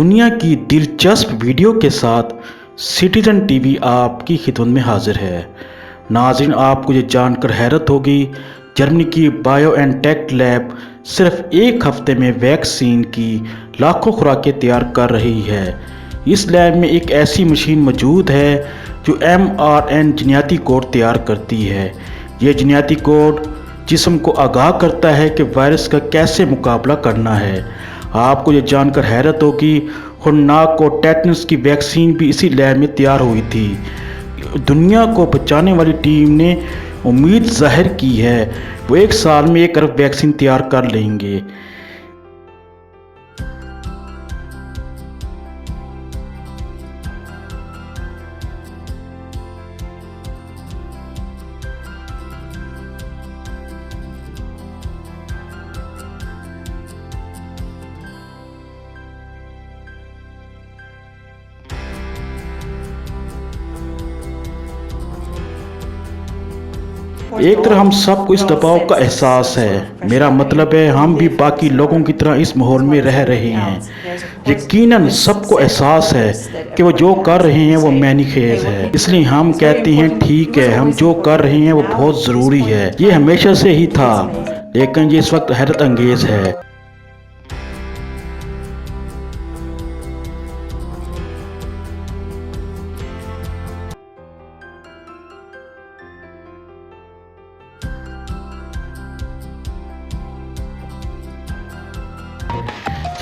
दुनिया की दिलचस्प वीडियो के साथ सिटीजन टीवी आपकी खिदमत में हाजिर है। नाज़रीन, आपको ये जानकर हैरत होगी, जर्मनी की बायोएनटेक लैब सिर्फ एक हफ्ते में वैक्सीन की लाखों खुराकें तैयार कर रही है। इस लैब में एक ऐसी मशीन मौजूद है जो mRNA जीनयाती कोड तैयार करती है। ये जीनयाती कोड जिस्म को आगाह करता है कि वायरस का कैसे मुकाबला करना है। आपको ये जानकर हैरत होगी, खुरनाक और टेटनस की वैक्सीन भी इसी लैब में तैयार हुई थी। दुनिया को बचाने वाली टीम ने उम्मीद जाहिर की है वो 1 साल में 1 अरब वैक्सीन तैयार कर लेंगे। एक तरह हम सबको इस दबाव का एहसास है। मेरा मतलब है हम भी बाकी लोगों की तरह इस माहौल में रह रहे हैं। यकीनन सबको एहसास है कि वो जो कर रहे हैं वो मैनीखेज है, इसलिए हम कहते हैं ठीक है, हम जो कर रहे हैं वो बहुत ज़रूरी है। ये हमेशा से ही था, लेकिन ये इस वक्त हैरत अंगेज है।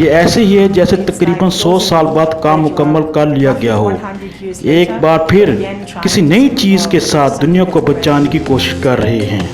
ये ऐसे ही है जैसे तकरीबन 100 साल बाद काम मुकम्मल कर लिया गया हो। एक बार फिर किसी नई चीज़ के साथ दुनिया को बचाने की कोशिश कर रहे हैं।